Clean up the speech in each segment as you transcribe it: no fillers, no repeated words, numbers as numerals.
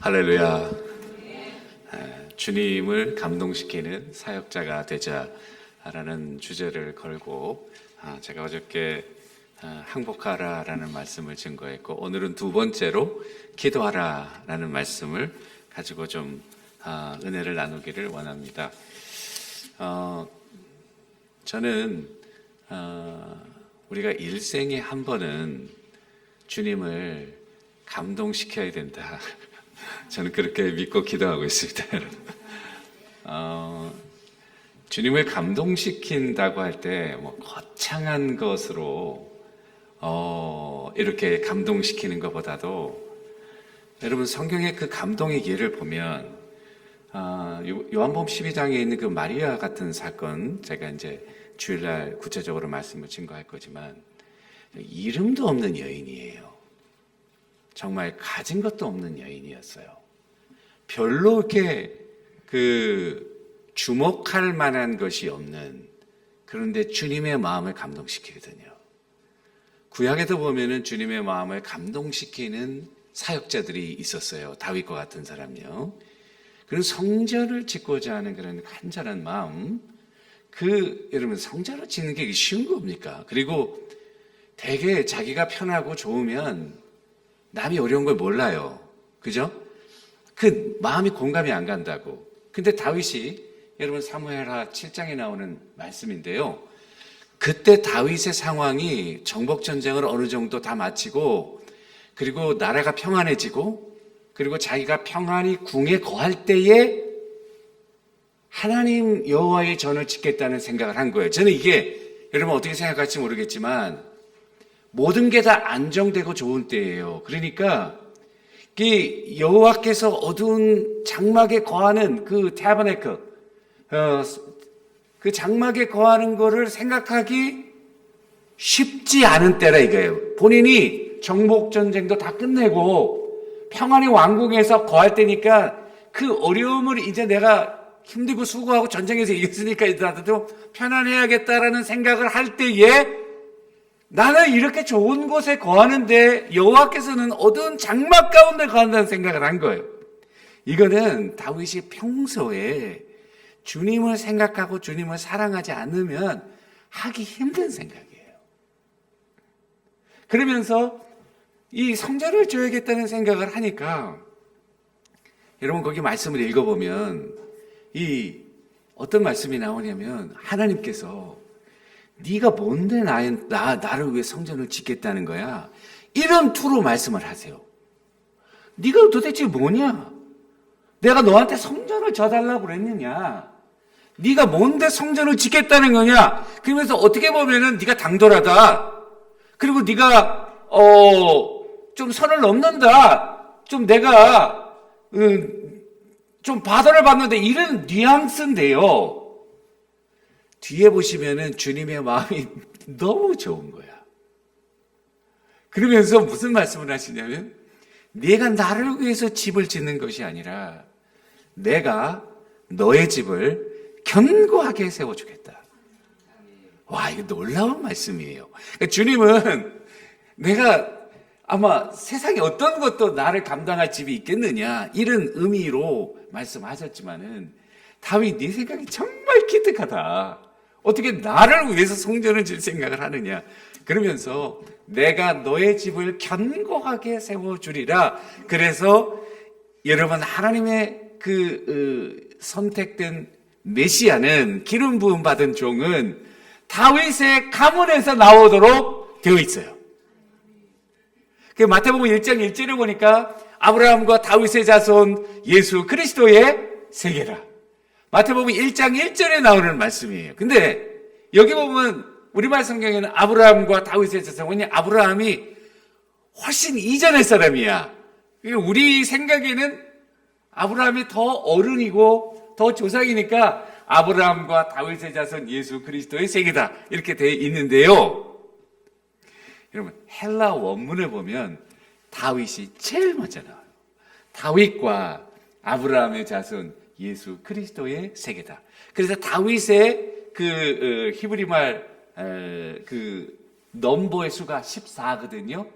할렐루야. 주님을 감동시키는 사역자가 되자라는 주제를 걸고 제가 어저께 항복하라라는 말씀을 증거했고, 오늘은 두 번째로 기도하라라는 말씀을 가지고 좀 은혜를 나누기를 원합니다. 저는 우리가 일생에 한 번은 주님을 감동시켜야 된다. 저는 그렇게 믿고 기도하고 있습니다. 주님을 감동시킨다고 할 때 거창한 것으로 이렇게 감동시키는 것보다도, 여러분 성경의 그 감동의 예를 보면 요한복음 12장에 있는 그 마리아 같은 사건, 제가 이제 주일날 구체적으로 말씀을 증거할 거지만, 이름도 없는 여인이에요. 정말 가진 것도 없는 여인이었어요. 별로 이렇게 주목할 만한 것이 없는, 그런데 주님의 마음을 감동시키거든요. 구약에도 보면은 주님의 마음을 감동시키는 사역자들이 있었어요. 다윗과 같은 사람요. 그런 성전을 짓고자 하는 그런 간절한 마음, 여러분 성전을 짓는 게 쉬운 겁니까? 그리고 되게 자기가 편하고 좋으면 남이 어려운 걸 몰라요. 그죠? 그 마음이 공감이 안 간다고. 근데 다윗이, 여러분 사무엘하 7장에 나오는 말씀인데요. 그때 다윗의 상황이 정복전쟁을 어느 정도 다 마치고, 그리고 나라가 평안해지고, 그리고 자기가 평안히 궁에 거할 때에 하나님 여호와의 전을 짓겠다는 생각을 한 거예요. 저는 이게, 여러분 어떻게 생각할지 모르겠지만, 모든 게 다 안정되고 좋은 때예요. 그러니까 여호와께서 어두운 장막에 거하는 그 타버네클, 그 장막에 거하는 거를 생각하기 쉽지 않은 때라 이거예요. 본인이 정복전쟁도 다 끝내고 평안의 왕궁에서 거할 때니까, 그 어려움을 이제 내가 힘들고 수고하고 전쟁에서 이겼으니까 나도 편안해야겠다라는 생각을 할 때에, 나는 이렇게 좋은 곳에 거하는데 여호와께서는 어두운 장막 가운데 거한다는 생각을 한 거예요. 이거는 다윗이 평소에 주님을 생각하고 주님을 사랑하지 않으면 하기 힘든 생각이에요. 그러면서 이 성전을 줘야겠다는 생각을 하니까, 여러분 거기 말씀을 읽어보면 어떤 말씀이 나오냐면, 하나님께서 네가 뭔데 나를 위해 성전을 짓겠다는 거야? 이런 투로 말씀을 하세요. 네가 도대체 뭐냐? 내가 너한테 성전을 져달라고 그랬느냐? 네가 뭔데 성전을 짓겠다는 거냐? 그러면서 어떻게 보면은 네가 당돌하다. 그리고 네가 좀 선을 넘는다. 좀 내가 좀 바다를 봤는데, 이런 뉘앙스인데요. 뒤에 보시면은 주님의 마음이 너무 좋은 거야. 그러면서 무슨 말씀을 하시냐면, 네가 나를 위해서 집을 짓는 것이 아니라 내가 너의 집을 견고하게 세워주겠다. 와, 이거 놀라운 말씀이에요. 그러니까 주님은, 내가 아마 세상에 어떤 것도 나를 감당할 집이 있겠느냐, 이런 의미로 말씀하셨지만은, 다윗 네 생각이 정말 기특하다. 어떻게 나를 위해서 성전을 질 생각을 하느냐. 그러면서 내가 너의 집을 견고하게 세워주리라. 그래서 여러분, 하나님의 선택된 메시아는, 기름 부음 받은 종은 다윗의 가문에서 나오도록 되어 있어요. 마태복음 1장 1절에 보니까 아브라함과 다윗의 자손 예수 그리스도의 세계라. 마태복음 1장 1절에 나오는 말씀이에요. 근데 여기 보면 우리말 성경에는 아브라함과 다윗의 자손이, 아브라함이 훨씬 이전의 사람이야. 우리 생각에는 아브라함이 더 어른이고 더 조상이니까 아브라함과 다윗의 자손 예수 그리스도의 세계다, 이렇게 되어 있는데요. 여러분, 헬라 원문을 보면 다윗이 제일 먼저 나와요. 다윗과 아브라함의 자손 예수 그리스도의 세계다. 그래서 다윗의 히브리 말 넘버의 수가 14거든요.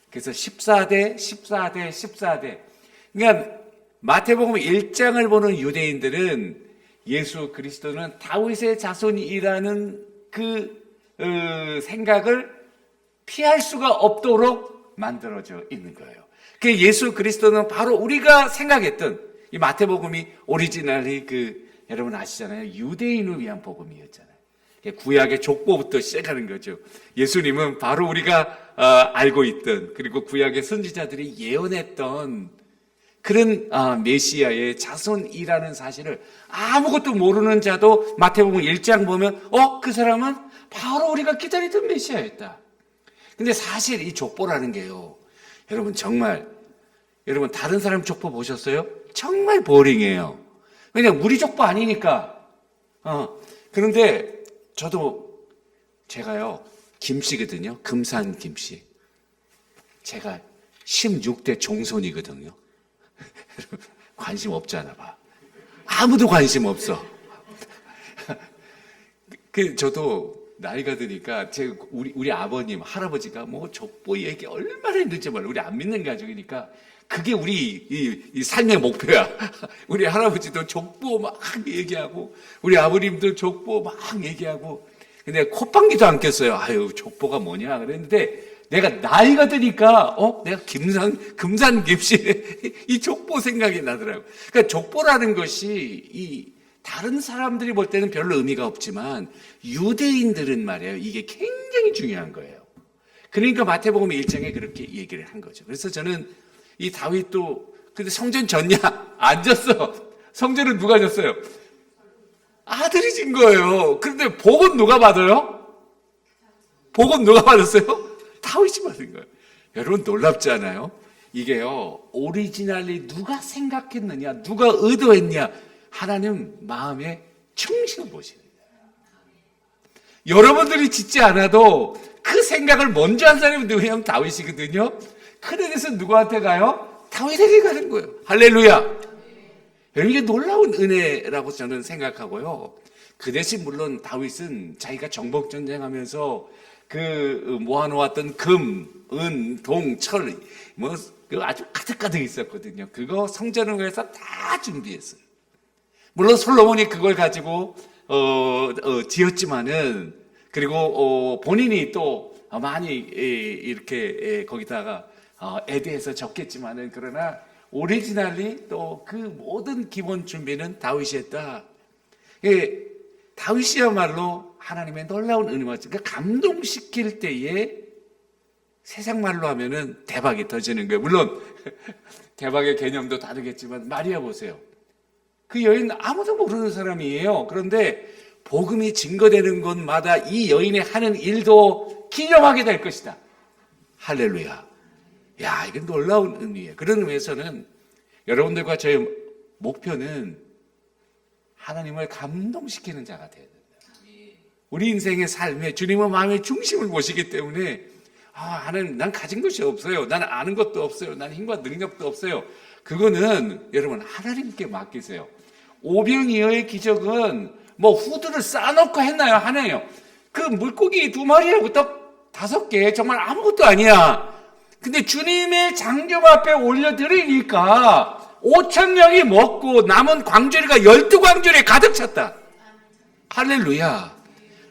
그래서 14대, 14대, 14대. 그러니까 마태복음 1장을 보는 유대인들은 예수 그리스도는 다윗의 자손이라는 그 생각을 피할 수가 없도록 만들어져 있는 거예요. 그 예수 그리스도는 바로 우리가 생각했던 이 마태복음이 오리지널이 여러분 아시잖아요. 유대인을 위한 복음이었잖아요. 구약의 족보부터 시작하는 거죠. 예수님은 바로 우리가 알고 있던, 그리고 구약의 선지자들이 예언했던 그런 메시아의 자손이라는 사실을 아무것도 모르는 자도 마태복음 1장 보면 그 사람은 바로 우리가 기다리던 메시아였다. 근데 사실 이 족보라는 게요, 여러분 여러분 다른 사람 족보 보셨어요? 정말 보링해요. 왜냐면 우리 족보 아니니까. 그런데 제가요 김씨거든요. 금산 김씨. 제가 16대 종손이거든요. 관심 없잖아 봐. 아무도 관심 없어. 저도 나이가 드니까 우리 아버님, 할아버지가 뭐 족보 얘기 얼마나 했는지 몰라. 우리 안 믿는 가족이니까 그게 우리 이 삶의 목표야. 우리 할아버지도 족보 막 얘기하고, 우리 아버님도 족보 막 얘기하고. 근데 콧방귀도 안 꼈어요. 아유, 족보가 뭐냐 그랬는데, 내가 나이가 드니까 내가 금산 김씨 이 족보 생각이 나더라고요. 그러니까 족보라는 것이 이 다른 사람들이 볼 때는 별로 의미가 없지만 유대인들은 말이에요, 이게 굉장히 중요한 거예요. 그러니까 마태복음 1장에 그렇게 얘기를 한 거죠. 그래서 저는 이 다윗도, 근데 성전 졌냐? 안 졌어. 성전은 누가 졌어요? 아들이 진 거예요. 그런데 복은 누가 받아요? 복은 누가 받았어요? 다윗이 받은 거예요. 여러분 놀랍지 않아요? 이게요, 오리지널리 누가 생각했느냐, 누가 의도했냐, 하나님 마음에 충실히 보시는 거예요. 여러분들이 짓지 않아도 그 생각을 먼저 한 사람이 누구냐면 다윗이거든요. 크레딧은 누구한테 가요? 다윗에게 가는 거예요. 할렐루야. 여러분, 이게 놀라운 은혜라고 저는 생각하고요. 그 대신 물론 다윗은 자기가 정복전쟁하면서 모아놓았던 금, 은, 동, 철, 아주 가득가득 있었거든요. 그거 성전을 위해서 다 준비했어요. 물론 솔로몬이 그걸 가지고 지었지만은, 그리고 본인이 또 많이 이렇게 거기다가 애대해서 적겠지만은, 그러나 오리지널리 또 그 모든 기본 준비는 다윗이 했다. 다윗이야말로 하나님의 놀라운 은혜와, 그러니까 감동시킬 때에 세상 말로 하면은 대박이 터지는 거예요. 물론 대박의 개념도 다르겠지만, 마리아 보세요. 그 여인 아무도 모르는 사람이에요. 그런데 복음이 증거되는 곳마다 이 여인의 하는 일도 기념하게 될 것이다. 할렐루야. 야, 이건 놀라운 의미예요. 그런 의미에서는 여러분들과 저의 목표는 하나님을 감동시키는 자가 되어야 된다. 우리 인생의 삶에 주님의 마음의 중심을 보시기 때문에, 하나님, 난 가진 것이 없어요. 나는 아는 것도 없어요. 나는 힘과 능력도 없어요. 그거는 여러분 하나님께 맡기세요. 오병이어의 기적은 후드를 쌓아놓고 했나요? 하나요? 그 물고기 2마리하고 떡 5개, 정말 아무것도 아니야. 근데 주님의 장점 앞에 올려드리니까 5,000명이 먹고 남은 광주리가 12광주리에 가득 찼다. 할렐루야.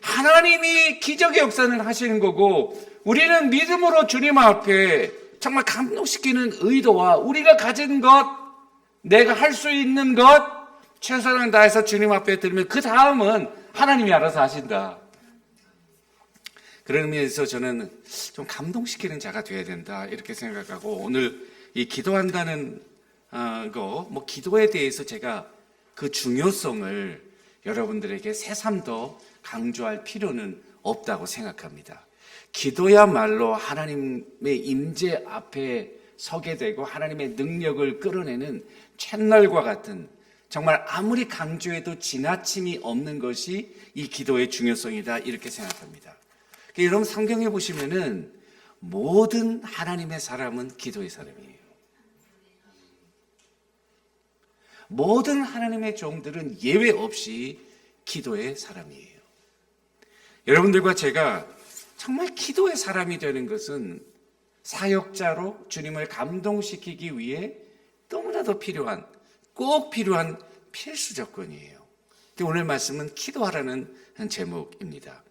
하나님이 기적의 역사를 하시는 거고, 우리는 믿음으로 주님 앞에 정말 감동시키는 의도와 우리가 가진 것, 내가 할 수 있는 것, 최선을 다해서 주님 앞에 드리면 그 다음은 하나님이 알아서 하신다. 그런 의미에서 저는 좀 감동시키는 자가 되어야 된다, 이렇게 생각하고, 오늘 이 기도한다는 기도에 대해서 제가 그 중요성을 여러분들에게 새삼 더 강조할 필요는 없다고 생각합니다. 기도야말로 하나님의 임재 앞에 서게 되고 하나님의 능력을 끌어내는 채널과 같은, 정말 아무리 강조해도 지나침이 없는 것이 이 기도의 중요성이다, 이렇게 생각합니다. 여러분 성경에 보시면은 모든 하나님의 사람은 기도의 사람이에요. 모든 하나님의 종들은 예외 없이 기도의 사람이에요. 여러분들과 제가 정말 기도의 사람이 되는 것은 사역자로 주님을 감동시키기 위해 너무나도 필요한, 꼭 필요한 필수 조건이에요. 오늘 말씀은 기도하라는 제목입니다.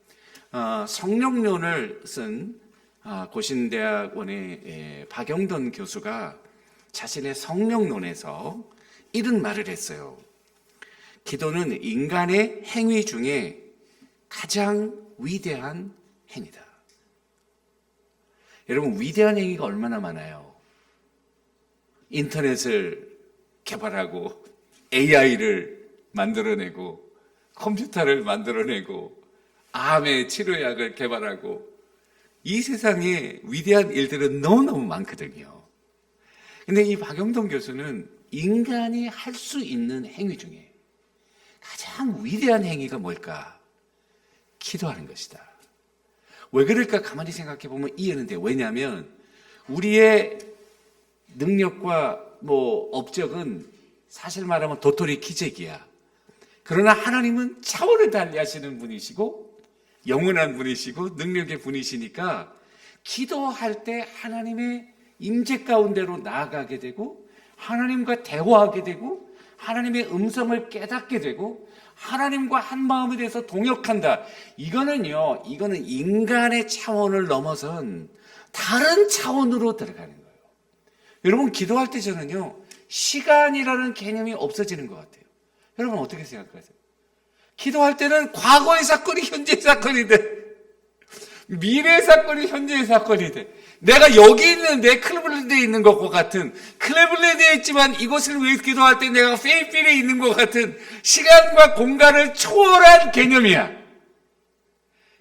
성령론을 쓴 고신대학원의 박영돈 교수가 자신의 성령론에서 이런 말을 했어요. 기도는 인간의 행위 중에 가장 위대한 행위다. 여러분, 위대한 행위가 얼마나 많아요? 인터넷을 개발하고 AI를 만들어내고 컴퓨터를 만들어내고 암의 치료약을 개발하고 이 세상에 위대한 일들은 너무너무 많거든요. 근데 이 박영돈 교수는 인간이 할 수 있는 행위 중에 가장 위대한 행위가 뭘까? 기도하는 것이다. 왜 그럴까 가만히 생각해 보면 이해는 돼요. 왜냐하면 우리의 능력과 업적은 사실 말하면 도토리 기적이야. 그러나 하나님은 차원을 달리하시는 분이시고 영원한 분이시고 능력의 분이시니까 기도할 때 하나님의 임재 가운데로 나아가게 되고 하나님과 대화하게 되고 하나님의 음성을 깨닫게 되고 하나님과 한 마음이 돼서 동역한다. 이거는 인간의 차원을 넘어선 다른 차원으로 들어가는 거예요. 여러분, 기도할 때 저는요, 시간이라는 개념이 없어지는 것 같아요. 여러분 어떻게 생각하세요? 기도할 때는 과거의 사건이 현재의 사건이 돼. 미래의 사건이 현재의 사건이 돼. 내가 여기 있는데 클리블랜드에 있는 것과 같은, 클리블랜드에 있지만 이곳을 위해서 기도할 때 내가 페이필에 있는 것 같은 시간과 공간을 초월한 개념이야.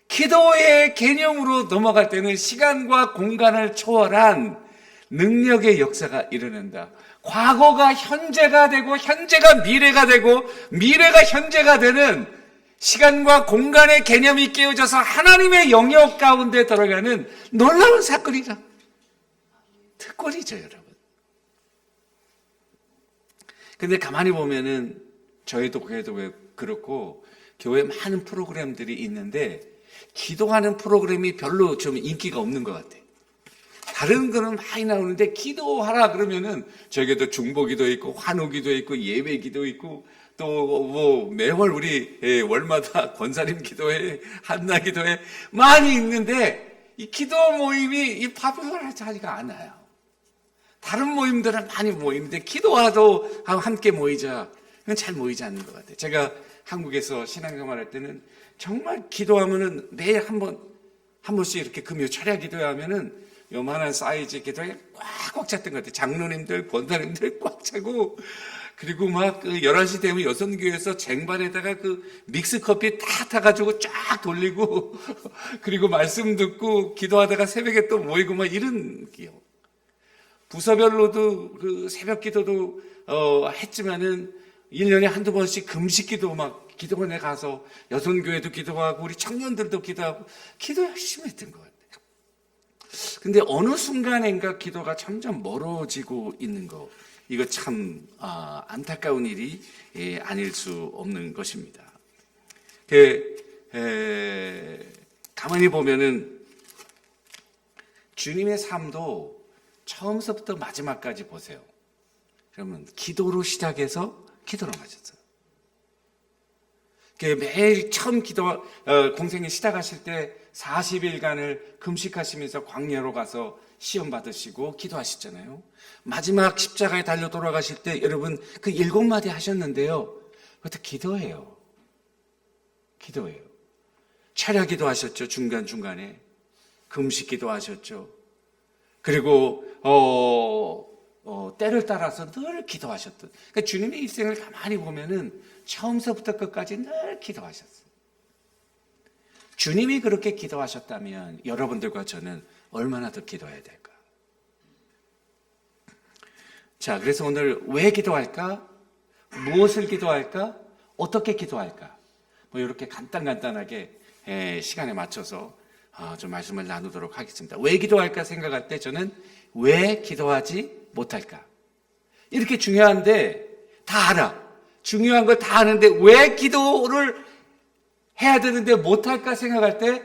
기도의 개념으로 넘어갈 때는 시간과 공간을 초월한 능력의 역사가 일어난다. 과거가 현재가 되고 현재가 미래가 되고 미래가 현재가 되는 시간과 공간의 개념이 깨어져서 하나님의 영역 가운데 들어가는 놀라운 사건이다. 특권이죠, 여러분. 근데 가만히 보면은 저희도 교회도 그렇고 교회에 많은 프로그램들이 있는데 기도하는 프로그램이 별로 좀 인기가 없는 것 같아요. 다른 거는 많이 나오는데 기도하라 그러면은 저에게도 중보기도 있고 환호기도 있고 예배기도 있고 또 매월 우리 월마다 권사님 기도회 한나 기도회 많이 있는데 이 기도 모임이 이 파퓰러하지가 않아요. 다른 모임들은 많이 모이는데 기도하도 함께 모이자, 그건 잘 모이지 않는 것 같아요. 제가 한국에서 신앙생활할 때는 정말 기도하면은 매일 한 번씩 이렇게 금요 철야 기도하면은 요만한 사이즈 기도에 꽉 찼던 것 같아요. 장로님들, 권사님들 꽉 차고, 그리고 막 11시 되면 여선교회에서 쟁반에다가 믹스 커피 다 타가지고 쫙 돌리고, 그리고 말씀 듣고 기도하다가 새벽에 또 모이고 막 이런 기억. 부서별로도 새벽 기도도 했지만은 1년에 한두 번씩 금식 기도 막 기도원에 가서 여선교회도 기도하고 우리 청년들도 기도하고 기도 열심히 했던 것 같아요. 근데 어느 순간인가 기도가 점점 멀어지고 있는 거, 이거 참 안타까운 일이 아닐 수 없는 것입니다. 가만히 보면은 주님의 삶도 처음서부터 마지막까지 보세요. 그러면 기도로 시작해서 기도로 마쳤어요. 매일 처음 공생에 시작하실 때 40일간을 금식하시면서 광야로 가서 시험 받으시고 기도하셨잖아요. 마지막 십자가에 달려 돌아가실 때 여러분 그 7마디 하셨는데요. 그것도 기도예요. 기도예요. 철야 기도하셨죠. 중간중간에. 금식 기도하셨죠. 그리고 때를 따라서 늘 기도하셨던. 그러니까 주님의 일생을 가만히 보면은 처음서부터 끝까지 늘 기도하셨어요. 주님이 그렇게 기도하셨다면 여러분들과 저는 얼마나 더 기도해야 될까? 자, 그래서 오늘 왜 기도할까? 무엇을 기도할까? 어떻게 기도할까? 이렇게 간단하게 시간에 맞춰서 좀 말씀을 나누도록 하겠습니다. 왜 기도할까 생각할 때 저는 왜 기도하지 못할까? 이렇게 중요한데 다 알아. 중요한 걸 다 아는데 왜 기도를 해야 되는데 못할까 생각할 때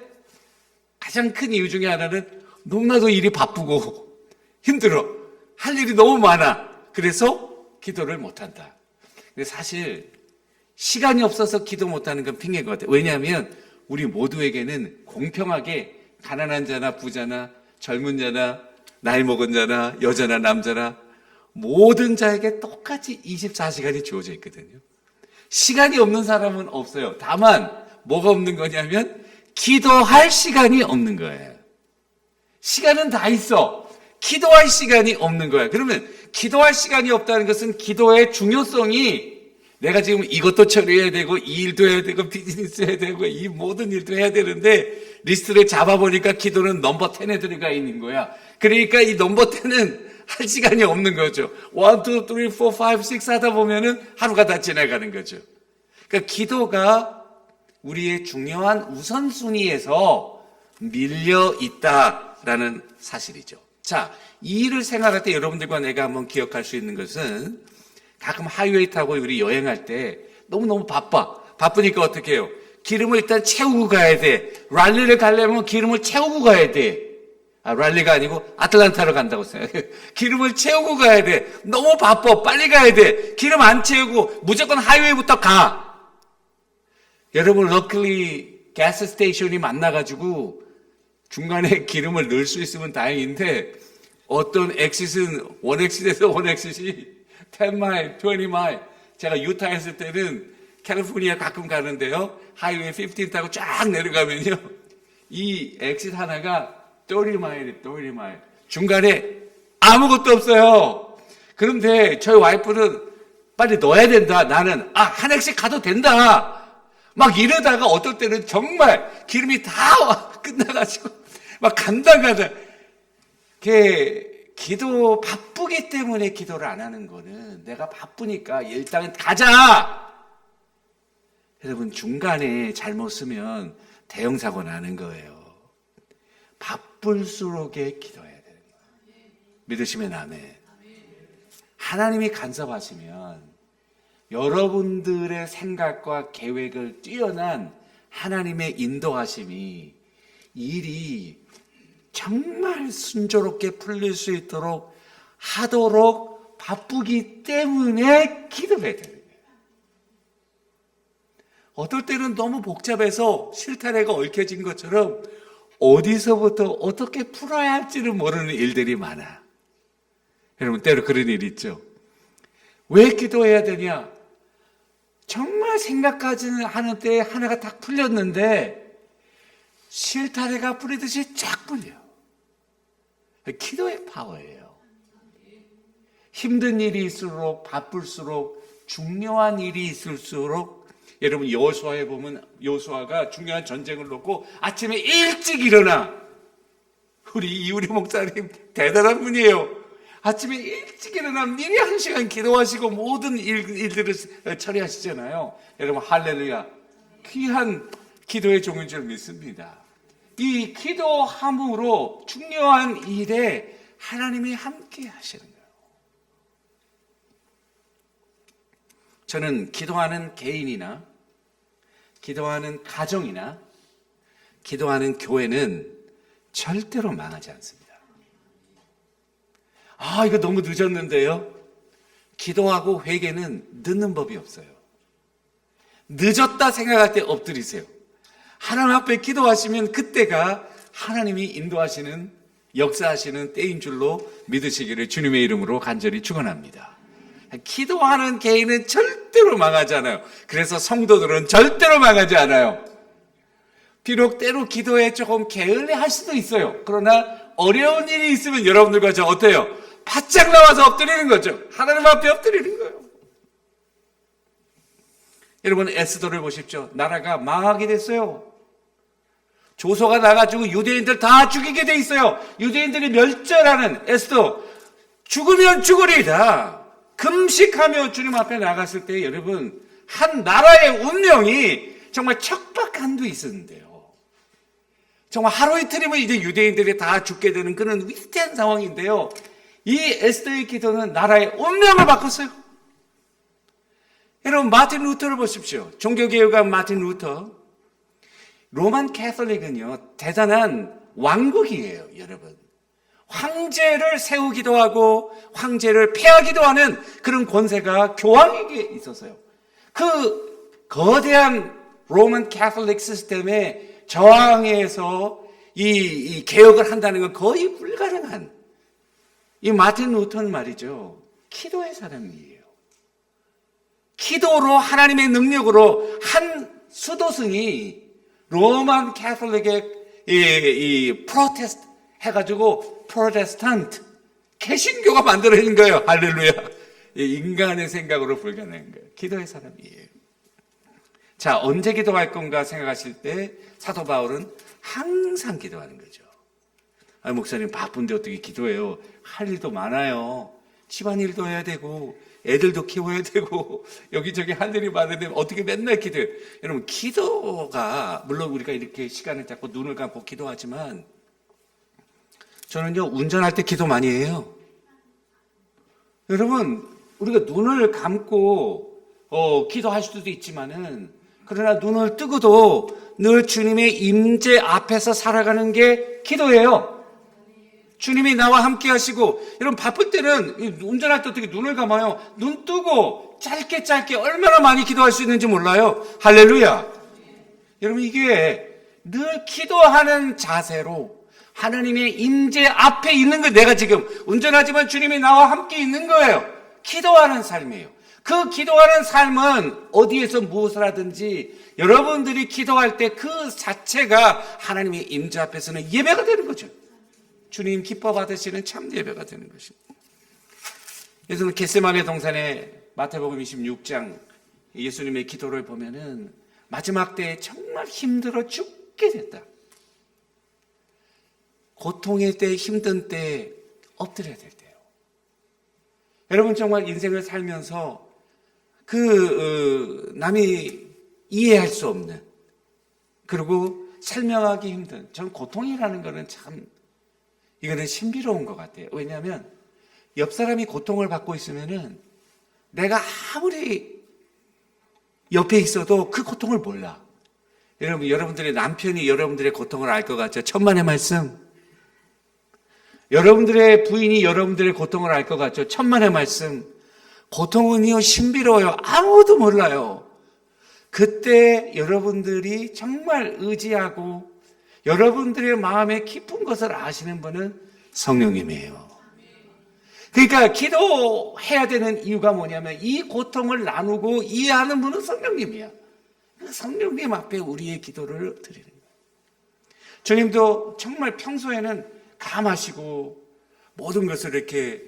가장 큰 이유 중에 하나는 너무나도 일이 바쁘고 힘들어. 할 일이 너무 많아. 그래서 기도를 못한다. 근데 사실 시간이 없어서 기도 못하는 건 핑계인 것 같아요. 왜냐하면 우리 모두에게는 공평하게 가난한 자나 부자나 젊은 자나 나이 먹은 자나 여자나 남자나 모든 자에게 똑같이 24시간이 주어져 있거든요. 시간이 없는 사람은 없어요. 다만 뭐가 없는 거냐면 기도할 시간이 없는 거예요. 시간은 다 있어. 기도할 시간이 없는 거야. 그러면 기도할 시간이 없다는 것은 기도의 중요성이 내가 지금 이것도 처리해야 되고 이 일도 해야 되고 비즈니스 해야 되고 이 모든 일도 해야 되는데 리스트를 잡아보니까 기도는 넘버 10에 들어가 있는 거야. 그러니까 이 넘버 10은 할 시간이 없는 거죠. 1, 2, 3, 4, 5, 6 하다 보면은 하루가 다 지나가는 거죠. 그러니까 기도가 우리의 중요한 우선순위에서 밀려 있다라는 사실이죠. 자, 이 일을 생각할 때 여러분들과 내가 한번 기억할 수 있는 것은 가끔 하이웨이 타고 우리 여행할 때 너무너무 바쁘니까 어떻게 해요? 기름을 일단 채우고 가야 돼. 랄리를 가려면 기름을 채우고 가야 돼. 랄리가 아니고 아틀란타로 간다고 생각해요. 기름을 채우고 가야 돼. 너무 바빠. 빨리 가야 돼. 기름 안 채우고 무조건 하이웨이부터 가. 여러분, 럭클리 가스 스테이션이 만나가지고 중간에 기름을 넣을 수 있으면 다행인데 어떤 엑싯은 원엑싯에서 원엑싯이 10마일, 20마일. 제가 유타 했을 때는 캘리포니아 가끔 가는데요. 하이웨이 15 타고 쫙 내려가면요. 이 엑싯 하나가 30마일. 중간에 아무것도 없어요. 그런데 저희 와이프는 빨리 넣어야 된다. 나는 한 엑싯 가도 된다. 막 이러다가 어떨 때는 정말 기름이 다 끝나가지고 막 간다. 기도 바쁘기 때문에 기도를 안 하는 거는 내가 바쁘니까 일단 가자. 여러분, 중간에 잘못 쓰면 대형 사고 나는 거예요. 바쁠수록에 기도해야 되는 거예요. 믿으시면 아멘. 하나님이 간섭하시면 여러분들의 생각과 계획을 뛰어난 하나님의 인도하심이 일이 정말 순조롭게 풀릴 수 있도록 하도록 바쁘기 때문에 기도해야 되는 거예요. 어떨 때는 너무 복잡해서 실타래가 얽혀진 것처럼 어디서부터 어떻게 풀어야 할지를 모르는 일들이 많아. 여러분, 때로 그런 일 있죠. 왜 기도해야 되냐? 정말 생각까지는 하는데 하나가 딱 풀렸는데 실타래가 풀리듯이 쫙 풀려. 기도의 파워예요. 힘든 일이 있을수록 바쁠수록 중요한 일이 있을수록 여러분 여호수아에 보면 여호수아가 중요한 전쟁을 놓고 아침에 일찍 일어나. 우리 이우리 목사님 대단한 분이에요. 아침에 일찍 일어나 미리 1시간 기도하시고 모든 일들을 처리하시잖아요. 여러분 할렐루야. 귀한 기도의 종인 줄 믿습니다. 이 기도함으로 중요한 일에 하나님이 함께 하시는 거예요. 저는 기도하는 개인이나 기도하는 가정이나 기도하는 교회는 절대로 망하지 않습니다. 이거 너무 늦었는데요. 기도하고 회개는 늦는 법이 없어요. 늦었다 생각할 때 엎드리세요. 하나님 앞에 기도하시면 그때가 하나님이 인도하시는 역사하시는 때인 줄로 믿으시기를 주님의 이름으로 간절히 축원합니다. 기도하는 개인은 절대로 망하지 않아요. 그래서 성도들은 절대로 망하지 않아요. 비록 때로 기도에 조금 게을리할 수도 있어요. 그러나 어려운 일이 있으면 여러분들과 저 어때요? 바짝 나와서 엎드리는 거죠. 하나님 앞에 엎드리는 거예요. 여러분 에스더를 보십시오. 나라가 망하게 됐어요. 조서가 나가지고 유대인들 다 죽이게 돼 있어요. 유대인들이 멸절하는 에스더, 죽으면 죽으리다. 금식하며 주님 앞에 나갔을 때 여러분 한 나라의 운명이 정말 척박한 데 있었는데요. 정말 하루 이틀이면 이제 유대인들이 다 죽게 되는 그런 위태한 상황인데요. 이 에스더의 기도는 나라의 운명을 바꿨어요. 여러분 마틴 루터를 보십시오. 종교개혁가 마틴 루터. 로만 캐톨릭은요 대단한 왕국이에요. 여러분 황제를 세우기도 하고 황제를 폐하기도 하는 그런 권세가 교황에게 있었어요. 그 거대한 로만 캐톨릭 시스템에 저항해서 이 개혁을 한다는 건 거의 불가능한, 이 마틴 루터는 말이죠, 기도의 사람이에요. 기도로, 하나님의 능력으로 한 수도승이 로만 캐톨릭의 이 프로테스트 해가지고 프로테스탄트 개신교가 만들어진 거예요. 할렐루야. 인간의 생각으로 불가능한 거예요. 기도의 사람이에요. 자, 언제 기도할 건가 생각하실 때 사도 바울은 항상 기도하는 거죠. 아니, 목사님 바쁜데 어떻게 기도해요? 할 일도 많아요. 집안일도 해야 되고 애들도 키워야 되고 여기저기 할 일이 많은데 어떻게 맨날 기도해요? 여러분, 기도가 물론 우리가 이렇게 시간을 잡고 눈을 감고 기도하지만 저는요, 운전할 때 기도 많이 해요. 여러분, 우리가 눈을 감고 기도할 수도 있지만은, 그러나 눈을 뜨고도 늘 주님의 임재 앞에서 살아가는 게 기도예요. 주님이 나와 함께 하시고, 여러분 바쁠 때는 운전할 때 어떻게 눈을 감아요? 눈 뜨고 짧게 얼마나 많이 기도할 수 있는지 몰라요. 할렐루야. 여러분, 이게 늘 기도하는 자세로 하나님의 임재 앞에 있는 거예요. 내가 지금 운전하지만 주님이 나와 함께 있는 거예요. 기도하는 삶이에요. 그 기도하는 삶은 어디에서 무엇을 하든지 여러분들이 기도할 때 그 자체가 하나님의 임재 앞에서는 예배가 되는 거죠. 주님 기뻐 받으시는 참 예배가 되는 것입니다. 그래서 겟세마네 동산의 마태복음 26장 예수님의 기도를 보면은 마지막 때에 정말 힘들어 죽게 됐다. 고통의 때, 힘든 때에 엎드려야 될 때요. 여러분, 정말 인생을 살면서 남이 이해할 수 없는, 그리고 설명하기 힘든, 저는 고통이라는 거는 참, 이거는 신비로운 것 같아요. 왜냐하면 옆 사람이 고통을 받고 있으면은 내가 아무리 옆에 있어도 그 고통을 몰라. 여러분, 여러분들의 남편이 여러분들의 고통을 알 것 같죠? 천만의 말씀. 여러분들의 부인이 여러분들의 고통을 알 것 같죠? 천만의 말씀. 고통은요, 신비로워요. 아무도 몰라요. 그때 여러분들이 정말 의지하고 여러분들의 마음에 깊은 것을 아시는 분은 성령님이에요. 그러니까 기도해야 되는 이유가 뭐냐면 이 고통을 나누고 이해하는 분은 성령님이야. 성령님 앞에 우리의 기도를 드리는 거예요. 주님도 정말 평소에는 감하시고 모든 것을 이렇게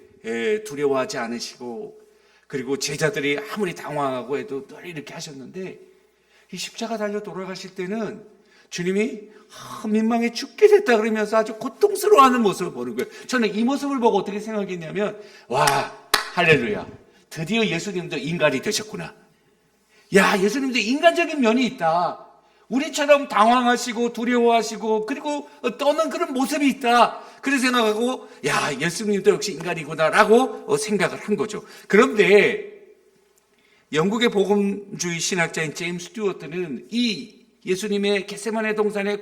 두려워하지 않으시고, 그리고 제자들이 아무리 당황하고 해도 늘 이렇게 하셨는데, 이 십자가 달려 돌아가실 때는 주님이 민망해 죽게 됐다 그러면서 아주 고통스러워하는 모습을 보는 거예요. 저는 이 모습을 보고 어떻게 생각했냐면, 와, 할렐루야, 드디어 예수님도 인간이 되셨구나. 야, 예수님도 인간적인 면이 있다. 우리처럼 당황하시고 두려워하시고 그리고 떠는 그런 모습이 있다. 그래서 생각하고, 야, 예수님도 역시 인간이구나라고 생각을 한 거죠. 그런데 영국의 복음주의 신학자인 제임스 스튜어트는 이 예수님의 겟세마네 동산에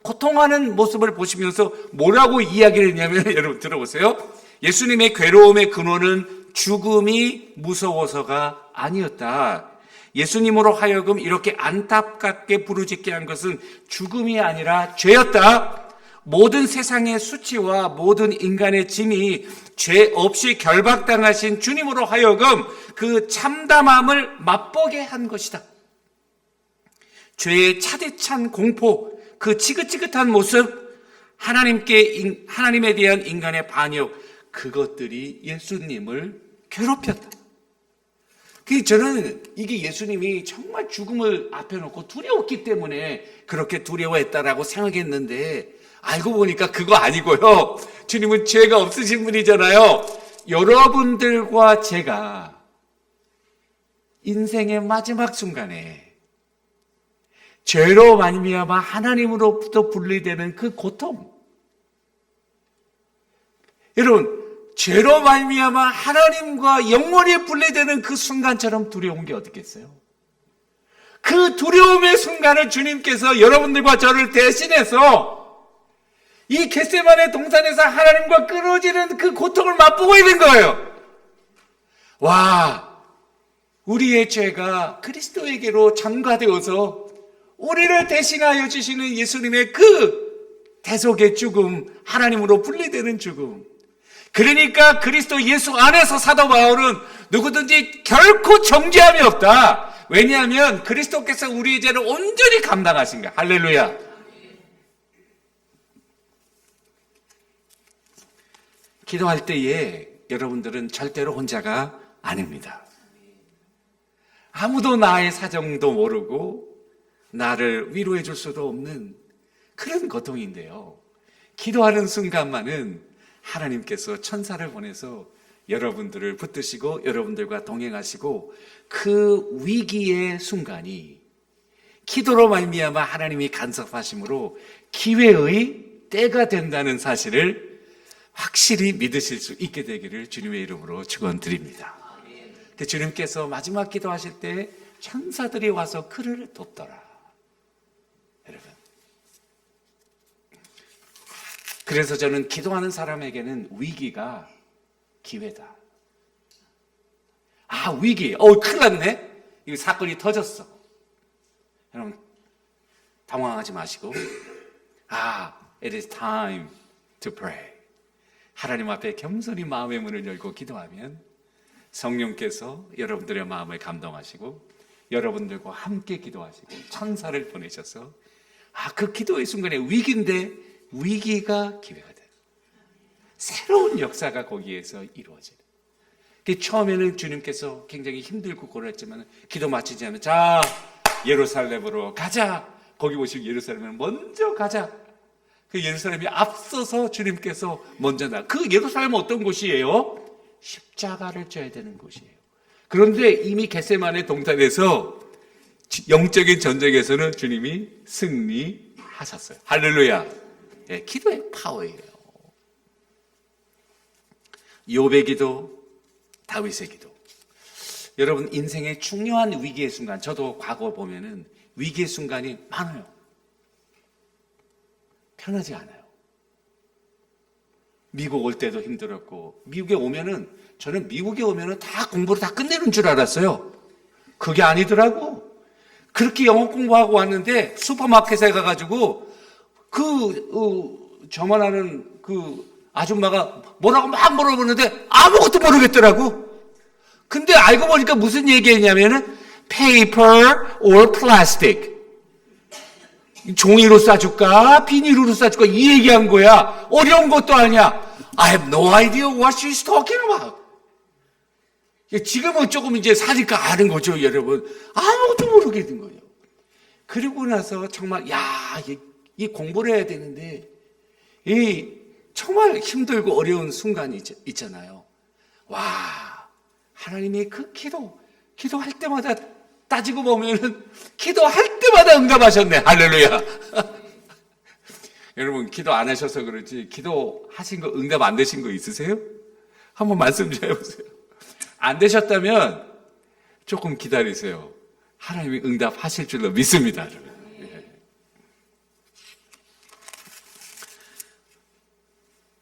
고통하는 모습을 보시면서 뭐라고 이야기를 했냐면, 여러분 들어보세요. 예수님의 괴로움의 근원은 죽음이 무서워서가 아니었다. 예수님으로 하여금 이렇게 안타깝게 부르짖게 한 것은 죽음이 아니라 죄였다. 모든 세상의 수치와 모든 인간의 짐이 죄 없이 결박당하신 주님으로 하여금 그 참담함을 맛보게 한 것이다. 죄의 차디찬 공포, 그 지긋지긋한 모습, 하나님에 대한 인간의 반역, 그것들이 예수님을 괴롭혔다. 저는 이게 예수님이 정말 죽음을 앞에 놓고 두려웠기 때문에 그렇게 두려워했다라고 생각했는데, 알고 보니까 그거 아니고요. 주님은 죄가 없으신 분이잖아요. 여러분들과 제가 인생의 마지막 순간에 죄로 말미암아 하나님으로부터 분리되는 그 고통, 여러분, 죄로 말미암아 하나님과 영원히 분리되는 그 순간처럼 두려운 게 어딨겠어요? 그 두려움의 순간을 주님께서 여러분들과 저를 대신해서 이 겟세마네 동산에서 하나님과 끊어지는 그 고통을 맛보고 있는 거예요. 와, 우리의 죄가 그리스도에게로 전가되어서 우리를 대신하여 주시는 예수님의 그 대속의 죽음, 하나님으로 분리되는 죽음. 그러니까 그리스도 예수 안에서 사도 바울은 누구든지 결코 정죄함이 없다. 왜냐하면 그리스도께서 우리의 죄를 온전히 감당하신 거야. 할렐루야. 기도할 때에 여러분들은 절대로 혼자가 아닙니다. 아무도 나의 사정도 모르고 나를 위로해 줄 수도 없는 그런 고통인데요. 기도하는 순간만은 하나님께서 천사를 보내서 여러분들을 붙드시고 여러분들과 동행하시고 그 위기의 순간이 기도로 말미암아 하나님이 간섭하심으로 기회의 때가 된다는 사실을 확실히 믿으실 수 있게 되기를 주님의 이름으로 축원드립니다. 주님께서 마지막 기도하실 때 천사들이 와서 그를 돕더라. 여러분, 그래서 저는 기도하는 사람에게는 위기가 기회다. 아, 위기. 큰일 났네. 이 사건이 터졌어. 여러분, 당황하지 마시고, it is time to pray. 하나님 앞에 겸손히 마음의 문을 열고 기도하면 성령께서 여러분들의 마음을 감동하시고 여러분들과 함께 기도하시고 천사를 보내셔서 그 기도의 순간에 위기인데 위기가 기회가 돼요. 새로운 역사가 거기에서 이루어져요. 처음에는 주님께서 굉장히 힘들고 고랬지만 기도 마치지 않으면 자, 예루살렘으로 가자. 거기 오시고 예루살렘을 먼저 가자. 그 예루살렘이 앞서서 주님께서 먼저 그 예루살렘은 어떤 곳이에요? 십자가를 져야 되는 곳이에요. 그런데 이미 겟세마네 동산에서 영적인 전쟁에서는 주님이 승리하셨어요. 할렐루야. 네, 기도의 파워예요. 욥의 기도, 다윗의 기도. 여러분 인생의 중요한 위기의 순간, 저도 과거 보면은 위기의 순간이 많아요. 편하지 않아요. 미국 올 때도 힘들었고, 미국에 오면은 저는 미국에 오면은 다 공부를 다 끝내는 줄 알았어요. 그게 아니더라고. 그렇게 영어 공부하고 왔는데 슈퍼마켓에 가가지고 저만 하는 그 아줌마가 뭐라고 막 물어보는데 아무것도 모르겠더라고. 근데 알고 보니까 무슨 얘기했냐면은 paper or plastic. 종이로 싸줄까? 비닐로 싸줄까? 이 얘기한 거야. 어려운 것도 아니야. I have no idea what she's talking about. 지금은 조금 이제 사니까 아는 거죠, 여러분. 아무것도 모르게 된 거예요. 그리고 나서 정말, 이 공부를 해야 되는데, 이 정말 힘들고 어려운 순간이 있잖아요. 와, 하나님이 그 기도할 때마다 따지고 보면은 기도할 때마다 응답하셨네. 할렐루야. 여러분 기도 안 하셔서 그렇지 기도하신 거 응답 안 되신 거 있으세요? 한번 말씀 좀 해보세요. 안 되셨다면 조금 기다리세요. 하나님이 응답하실 줄로 믿습니다. 여러분.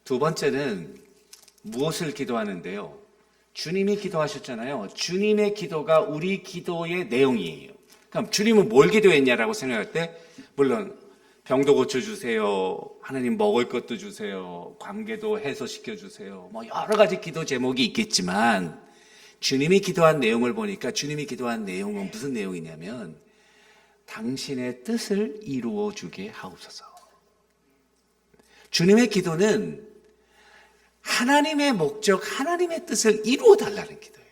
두 번째는 무엇을 기도하는데요? 주님이 기도하셨잖아요. 주님의 기도가 우리 기도의 내용이에요. 그럼 주님은 뭘 기도했냐라고 생각할 때 물론 병도 고쳐주세요. 하나님 먹을 것도 주세요. 관계도 해소시켜 주세요. 여러 가지 기도 제목이 있겠지만 주님이 기도한 내용을 보니까 주님이 기도한 내용은 무슨 내용이냐면 당신의 뜻을 이루어 주게 하옵소서. 주님의 기도는 하나님의 목적, 하나님의 뜻을 이루어 달라는 기도예요.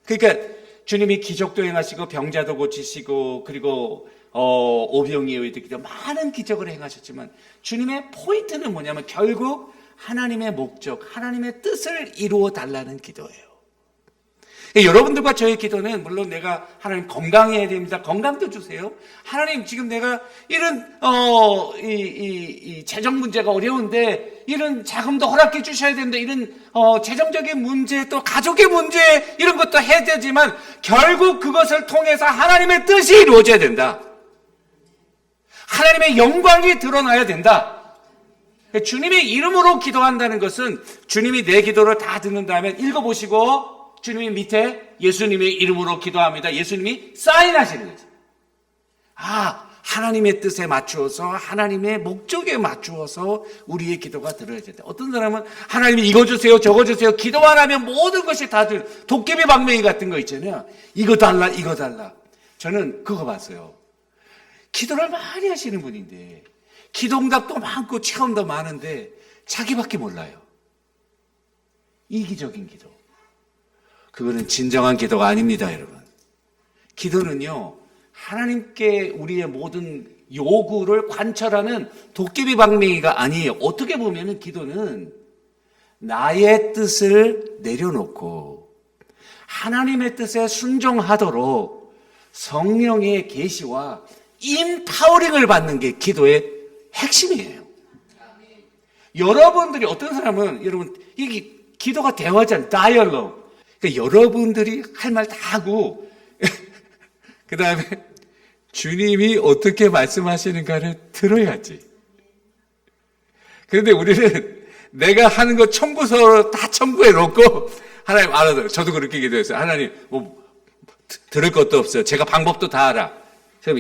그러니까 주님이 기적도 행하시고 병자도 고치시고 그리고 오병이어에 이르기도 많은 기적을 행하셨지만 주님의 포인트는 뭐냐면 결국 하나님의 목적, 하나님의 뜻을 이루어 달라는 기도예요. 여러분들과 저의 기도는 물론 내가 하나님 건강해야 됩니다. 건강도 주세요. 하나님 지금 내가 이런 이 재정 문제가 어려운데 이런 자금도 허락해 주셔야 된다. 이런 재정적인 문제 또 가족의 문제 이런 것도 해야 되지만 결국 그것을 통해서 하나님의 뜻이 이루어져야 된다. 하나님의 영광이 드러나야 된다. 주님의 이름으로 기도한다는 것은 주님이 내 기도를 다 듣는다면 읽어보시고 주님이 밑에 예수님의 이름으로 기도합니다. 예수님이 사인하시는 거죠. 하나님의 뜻에 맞추어서 하나님의 목적에 맞추어서 우리의 기도가 들어야 된다. 어떤 사람은 하나님이 이거 주세요 저거 주세요 기도만 하면 모든 것이 다 도깨비 방망이 같은 거 있잖아요. 이거 달라 이거 달라. 저는 그거 봤어요. 기도를 많이 하시는 분인데 기도응답도 많고 체험도 많은데 자기밖에 몰라요. 이기적인 기도. 그거는 진정한 기도가 아닙니다, 여러분. 기도는요, 하나님께 우리의 모든 요구를 관철하는 도깨비 방망이가 아니에요. 어떻게 보면 기도는 나의 뜻을 내려놓고 하나님의 뜻에 순종하도록 성령의 계시와 임파워링을 받는 게 기도의 핵심이에요. 여러분들이 어떤 사람은 여러분 이게 기도가 대화잖아요. 다이얼로그. 그러니까 여러분들이 할 말 다 하고 그 다음에 주님이 어떻게 말씀하시는가를 들어야지. 그런데 우리는 내가 하는 거 청구서로 다 청구해 놓고 하나님 알아서 저도 그렇게 기도했어요. 하나님 뭐 들을 것도 없어요. 제가 방법도 다 알아.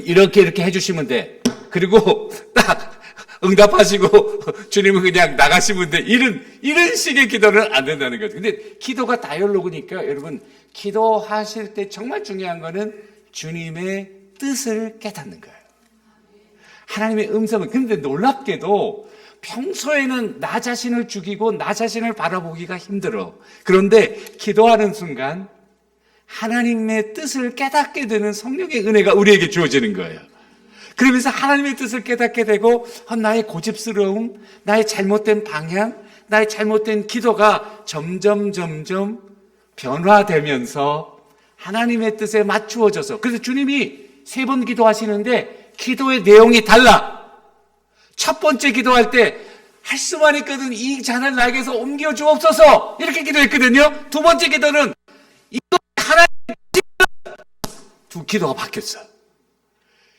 이렇게 해주시면 돼. 그리고 딱 응답하시고 주님은 그냥 나가시면 돼. 이런 식의 기도는 안 된다는 거죠. 근데 기도가 다이얼로그니까 여러분 기도하실 때 정말 중요한 거는 주님의 뜻을 깨닫는 거예요. 하나님의 음성을. 근데 놀랍게도 평소에는 나 자신을 죽이고 나 자신을 바라보기가 힘들어. 그런데 기도하는 순간 하나님의 뜻을 깨닫게 되는 성령의 은혜가 우리에게 주어지는 거예요. 그러면서 하나님의 뜻을 깨닫게 되고 나의 고집스러움, 나의 잘못된 방향, 나의 잘못된 기도가 점점 변화되면서 하나님의 뜻에 맞추어져서, 그래서 주님이 3번 기도하시는데 기도의 내용이 달라. 첫 번째 기도할 때 할 수만 있거든 이 잔을 나에게서 옮겨 주옵소서 이렇게 기도했거든요. 두 번째 기도는 이거 하나님 두 기도가 바뀌었어.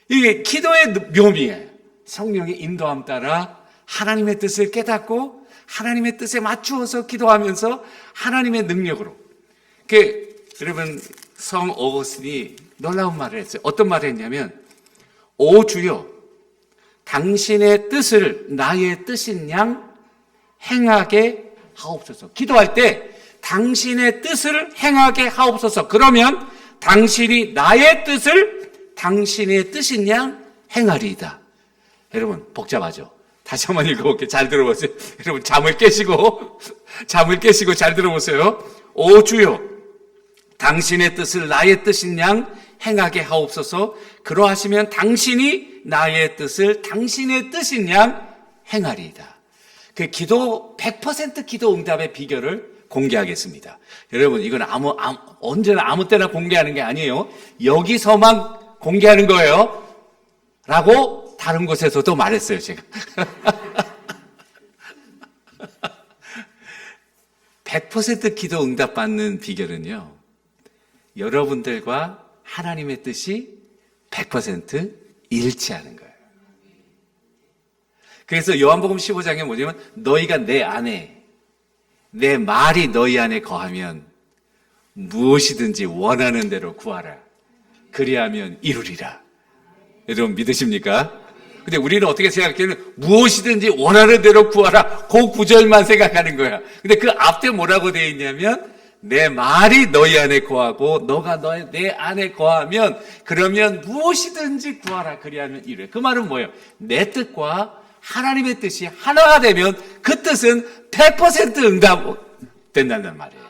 이게 기도의 묘미예요. 성령의 인도함 따라 하나님의 뜻을 깨닫고 하나님의 뜻에 맞추어서 기도하면서 하나님의 능력으로. 여러분 성 어거스틴이 놀라운 말을 했어요. 어떤 말을 했냐면 오 주여 당신의 뜻을 나의 뜻인 양 행하게 하옵소서. 기도할 때 당신의 뜻을 행하게 하옵소서. 그러면 당신이 나의 뜻을 당신의 뜻인 양 행하리이다. 여러분 복잡하죠? 다시 한번 읽어볼게요. 잘 들어보세요. 여러분 잠을 깨시고 잘 들어보세요. 오 주여 당신의 뜻을 나의 뜻인 양 행하게 하옵소서. 그러하시면 당신이 나의 뜻을 당신의 뜻인 양 행하리이다. 그 기도 100% 기도 응답의 비결을 공개하겠습니다. 여러분 이건 언제나 아무 때나 공개하는 게 아니에요. 여기서만 공개하는 거예요. 라고 다른 곳에서도 말했어요, 제가. 100% 기도 응답 받는 비결은요. 여러분들과 하나님의 뜻이 100% 일치하는 거예요. 그래서 요한복음 15장에 뭐냐면 너희가 내 안에 내 말이 너희 안에 거하면 무엇이든지 원하는 대로 구하라. 그리하면 이루리라. 여러분 믿으십니까? 근데 우리는 어떻게 생각하냐면 무엇이든지 원하는 대로 구하라. 그 구절만 생각하는 거야. 근데 그 앞에 뭐라고 되어 있냐면 내 말이 너희 안에 거하고 너가 내 안에 거하면 그러면 무엇이든지 구하라. 그리하면 이루리라. 그 말은 뭐예요? 내 뜻과 하나님의 뜻이 하나가 되면 그 뜻은 100% 응답된다는 말이에요.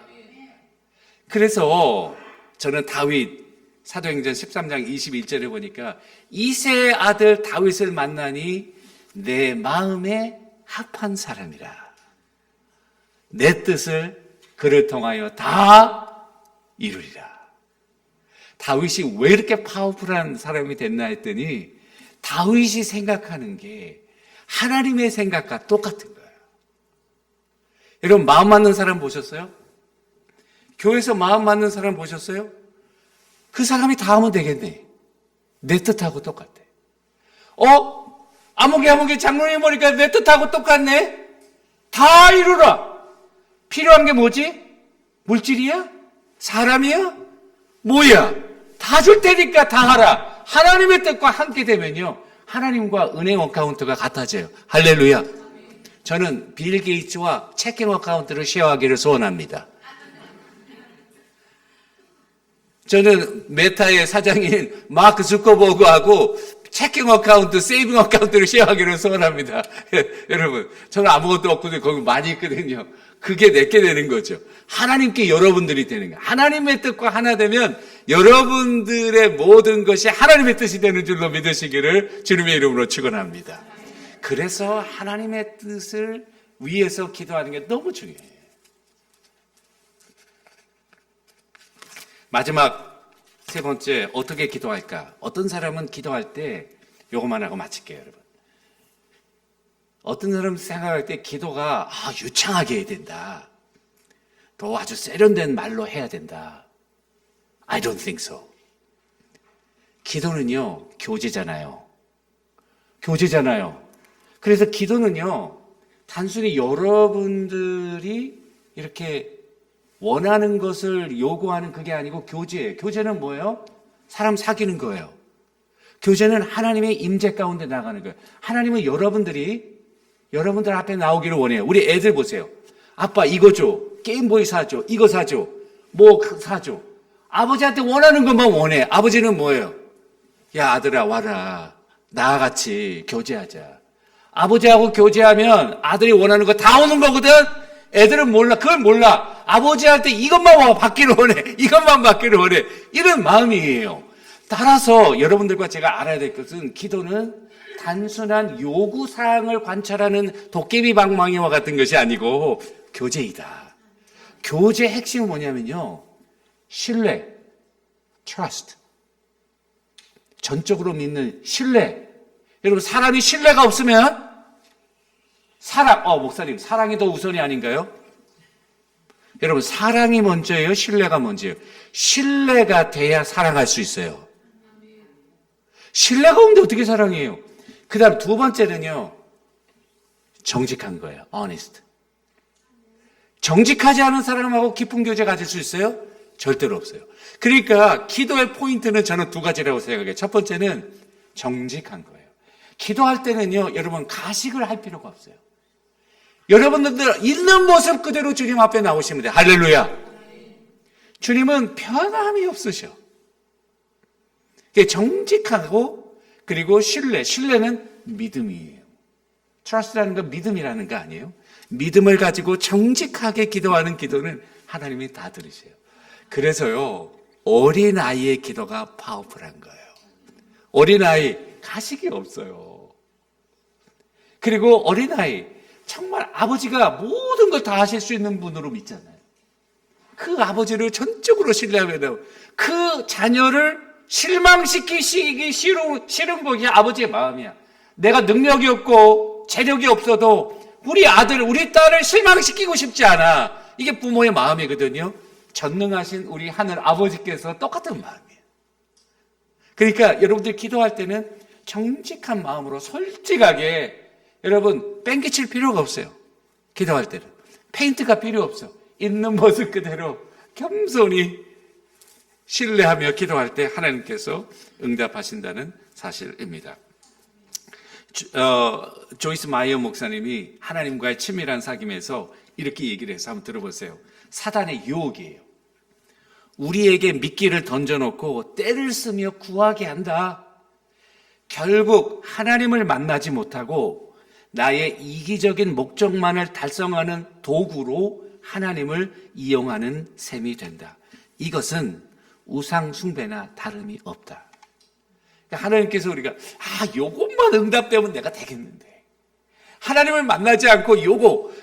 그래서 저는 다윗 사도행전 13장 21절에 보니까 이새의 아들 다윗을 만나니 내 마음에 합한 사람이라. 내 뜻을 그를 통하여 다 이루리라. 다윗이 왜 이렇게 파워풀한 사람이 됐나 했더니 다윗이 생각하는 게 하나님의 생각과 똑같은 거예요. 여러분 마음 맞는 사람 보셨어요? 교회에서 마음 맞는 사람 보셨어요? 그 사람이 다 하면 되겠네. 내 뜻하고 똑같아. 아무개 장로님 보니까 내 뜻하고 똑같네. 다 이루라. 필요한 게 뭐지? 물질이야? 사람이야? 뭐야? 다 줄 테니까 다 하라. 하나님의 뜻과 함께 되면요, 하나님과 은행 어카운트가 같아져요. 할렐루야. 저는 빌 게이츠와 체킹 어카운트를 쉐어하기를 소원합니다. 저는 메타의 사장인 마크 zuckerberg하고 체킹 어카운트, 세이빙 어카운트를 쉐어하기를 소원합니다. 여러분, 저는 아무것도 없거든요. 거기 많이 있거든요. 그게 내게 되는 거죠. 하나님께 여러분들이 되는 거예요. 하나님의 뜻과 하나 되면 여러분들의 모든 것이 하나님의 뜻이 되는 줄로 믿으시기를 주님의 이름으로 축원합니다. 그래서 하나님의 뜻을 위해서 기도하는 게 너무 중요해요. 마지막 세 번째, 어떻게 기도할까? 어떤 사람은 기도할 때 요것만 하고 마칠게요, 여러분. 어떤 사람은 생각할 때 기도가 유창하게 해야 된다. 또 아주 세련된 말로 해야 된다. I don't think so. 기도는요, 교제잖아요. 교제잖아요. 그래서 기도는요, 단순히 여러분들이 이렇게 원하는 것을 요구하는 그게 아니고 교제예요. 교제는 뭐예요? 사람 사귀는 거예요. 교제는 하나님의 임재 가운데 나가는 거예요. 하나님은 여러분들 앞에 나오기를 원해요. 우리 애들 보세요. 아빠 이거 줘. 게임보이 사줘. 이거 사줘. 뭐 사줘. 아버지한테 원하는 것만 원해. 아버지는 뭐예요? 야 아들아 와라. 나와 같이 교제하자. 아버지하고 교제하면 아들이 원하는 거 다 오는 거거든. 애들은 몰라. 그걸 몰라. 아버지한테 이것만 받기를 원해. 이것만 받기를 원해. 이런 마음이에요. 따라서 여러분들과 제가 알아야 될 것은 기도는 단순한 요구사항을 관찰하는 도깨비 방망이와 같은 것이 아니고 교제이다. 교제의 핵심은 뭐냐면요. 신뢰, trust. 전적으로 믿는 신뢰. 여러분 사람이 신뢰가 없으면 목사님 사랑이 더 우선이 아닌가요? 여러분 사랑이 먼저예요? 신뢰가 먼저예요? 신뢰가 돼야 사랑할 수 있어요. 신뢰가 없는데 어떻게 사랑해요? 그 다음 두 번째는요, 정직한 거예요. honest. 정직하지 않은 사람하고 깊은 교제 가질 수 있어요? 절대로 없어요. 그러니까 기도의 포인트는 저는 두 가지라고 생각해요. 첫 번째는 정직한 거예요. 기도할 때는요, 여러분 가식을 할 필요가 없어요. 여러분들 있는 모습 그대로 주님 앞에 나오시면 돼요. 할렐루야. 주님은 변함이 없으셔. 정직하고 그리고 신뢰는 믿음이에요. trust라는 건 믿음이라는 거 아니에요? 믿음을 가지고 정직하게 기도하는 기도는 하나님이 다 들으세요. 그래서요, 어린아이의 기도가 파워풀한 거예요. 어린아이, 가식이 없어요. 그리고 어린아이, 정말 아버지가 모든 걸 다 하실 수 있는 분으로 믿잖아요. 그 아버지를 전적으로 신뢰하면 그 자녀를 실망시키기 싫은 거기 아버지의 마음이야. 내가 능력이 없고 재력이 없어도 우리 아들, 우리 딸을 실망시키고 싶지 않아. 이게 부모의 마음이거든요. 전능하신 우리 하늘 아버지께서 똑같은 마음이에요. 그러니까 여러분들 기도할 때는 정직한 마음으로 솔직하게 여러분 뺑기칠 필요가 없어요. 기도할 때는 페인트가 필요 없어. 있는 모습 그대로 겸손히 신뢰하며 기도할 때 하나님께서 응답하신다는 사실입니다. 조이스 마이어 목사님이 하나님과의 친밀한 사귐에서 이렇게 얘기를 해서 한번 들어보세요. 사단의 유혹이에요. 우리에게 미끼를 던져놓고 때를 쓰며 구하게 한다. 결국 하나님을 만나지 못하고 나의 이기적인 목적만을 달성하는 도구로 하나님을 이용하는 셈이 된다. 이것은 우상 숭배나 다름이 없다. 그러니까 하나님께서 우리가 요것만 응답되면 내가 되겠는데 하나님을 만나지 않고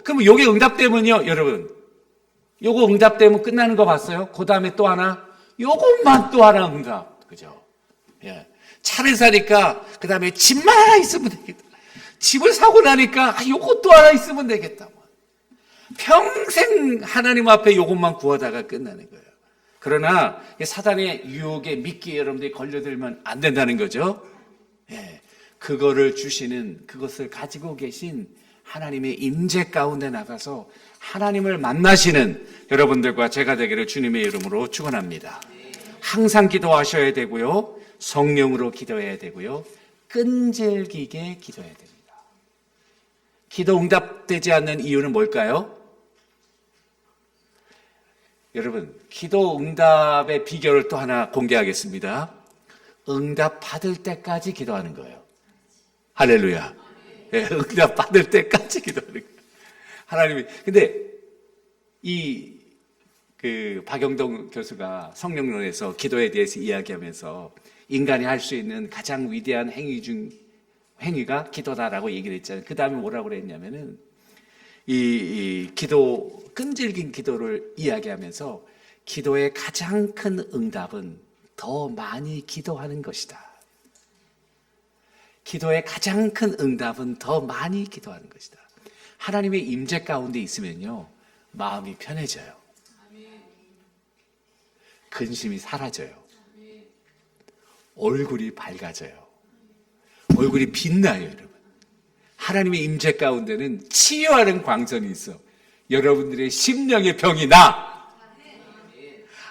그러면 요게 응답되면요, 여러분 요거 응답되면 끝나는 거 봤어요? 그 다음에 또 하나 요것만 또 하나 응답. 그죠? 예. 차를 사니까 그 다음에 집만 하나 있으면 되겠다. 집을 사고 나니까 요것도 하나 있으면 되겠다. 평생 하나님 앞에 요것만 구하다가 끝나는 거예요. 그러나 사단의 유혹에 미끼에 여러분들이 걸려들면 안 된다는 거죠. 예. 그거를 주시는, 그것을 가지고 계신 하나님의 임재 가운데 나가서 하나님을 만나시는 여러분들과 제가 되기를 주님의 이름으로 축원합니다. 항상 기도하셔야 되고요, 성령으로 기도해야 되고요, 끈질기게 기도해야 됩니다. 기도 응답되지 않는 이유는 뭘까요? 여러분, 기도 응답의 비결을 또 하나 공개하겠습니다. 응답 받을 때까지 기도하는 거예요. 할렐루야. 네, 응답 받을 때까지 기도하는 거예요. 하나님이. 근데 박영동 교수가 성령론에서 기도에 대해서 이야기하면서 인간이 할 수 있는 가장 위대한 행위가 기도다라고 얘기를 했잖아요. 그 다음에 뭐라고 그랬냐면은 기도, 끈질긴 기도를 이야기하면서 기도의 가장 큰 응답은 더 많이 기도하는 것이다. 기도의 가장 큰 응답은 더 많이 기도하는 것이다. 하나님의 임재 가운데 있으면요, 마음이 편해져요. 근심이 사라져요. 얼굴이 밝아져요. 얼굴이 빛나요, 여러분. 하나님의 임재 가운데는 치유하는 광선이 있어. 여러분들의 심령의 병이 나.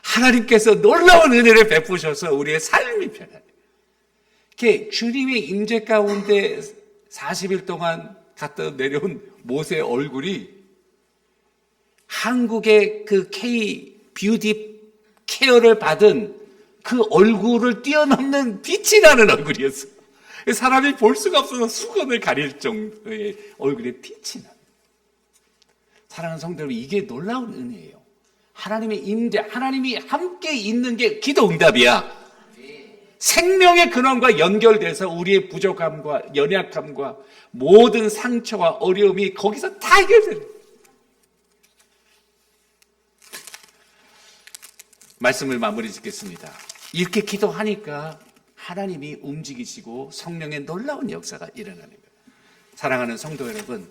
하나님께서 놀라운 은혜를 베푸셔서 우리의 삶이 편해요. 이렇게 주님의 임재 가운데 40일 동안 갔다 내려온 모세의 얼굴이 한국의 그 K 뷰티 케어를 받은 그 얼굴을 뛰어넘는 빛이 나는 얼굴이었어요. 사람이 볼 수가 없어서 수건을 가릴 정도의 얼굴에 빛이 나. 사랑하는 성도 여러분, 이게 놀라운 은혜예요. 하나님의 임재, 하나님이 함께 있는 게 기도 응답이야. 생명의 근원과 연결돼서 우리의 부족함과 연약함과 모든 상처와 어려움이 거기서 다 해결돼요. 말씀을 마무리 짓겠습니다. 이렇게 기도하니까 하나님이 움직이시고 성령의 놀라운 역사가 일어나는 거예요. 사랑하는 성도 여러분,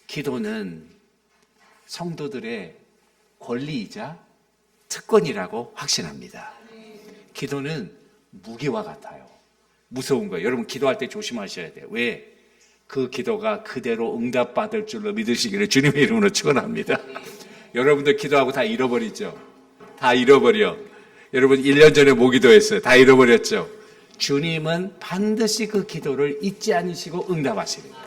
기도는 성도들의 권리이자 특권이라고 확신합니다. 기도는 무기와 같아요. 무서운 거예요. 여러분, 기도할 때 조심하셔야 돼요. 왜? 그 기도가 그대로 응답받을 줄로 믿으시기를 주님의 이름으로 축원합니다. 여러분들 기도하고 다 잃어버리죠. 다 잃어버려. 여러분 1년 전에 뭐 기도했어요? 다 잃어버렸죠. 주님은 반드시 그 기도를 잊지 않으시고 응답하시는 거예요.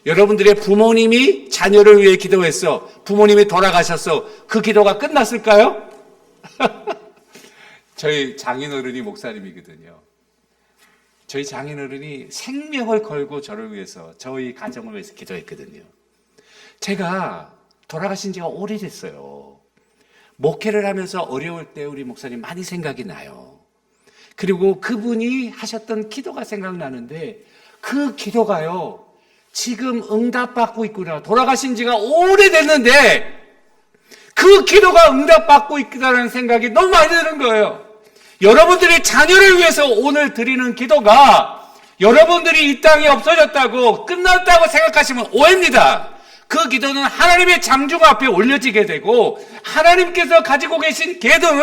여러분들의 부모님이 자녀를 위해 기도했어. 부모님이 돌아가셨어. 그 기도가 끝났을까요? 저희 장인어른이 목사님이거든요. 저희 장인어른이 생명을 걸고 저를 위해서, 저희 가정을 위해서 기도했거든요. 제가 돌아가신 지가 오래됐어요. 목회를 하면서 어려울 때 우리 목사님 많이 생각이 나요. 그리고 그분이 하셨던 기도가 생각나는데, 그 기도가요, 지금 응답받고 있구나. 돌아가신 지가 오래됐는데 그 기도가 응답받고 있다는 생각이 너무 많이 드는 거예요. 여러분들의 자녀를 위해서 오늘 드리는 기도가 여러분들이 이 땅에 없어졌다고 끝났다고 생각하시면 오해입니다. 그 기도는 하나님의 장중 앞에 올려지게 되고 하나님께서 가지고 계신 기도는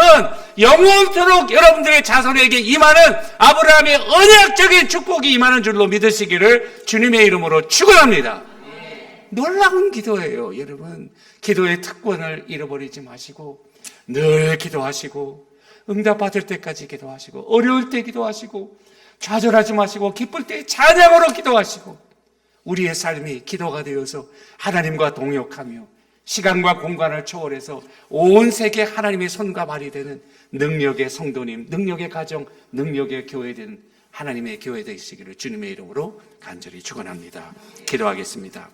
영원토록 여러분들의 자손에게 임하는 아브라함의 언약적인 축복이 임하는 줄로 믿으시기를 주님의 이름으로 축원합니다. 놀라운 기도예요. 여러분, 기도의 특권을 잃어버리지 마시고 늘 기도하시고 응답받을 때까지 기도하시고 어려울 때 기도하시고 좌절하지 마시고 기쁠 때 찬양으로 기도하시고 우리의 삶이 기도가 되어서 하나님과 동역하며 시간과 공간을 초월해서 온 세계 하나님의 손과 발이 되는 능력의 성도님, 능력의 가정, 능력의 교회 된 하나님의 교회 되시기를 주님의 이름으로 간절히 축원합니다. 기도하겠습니다.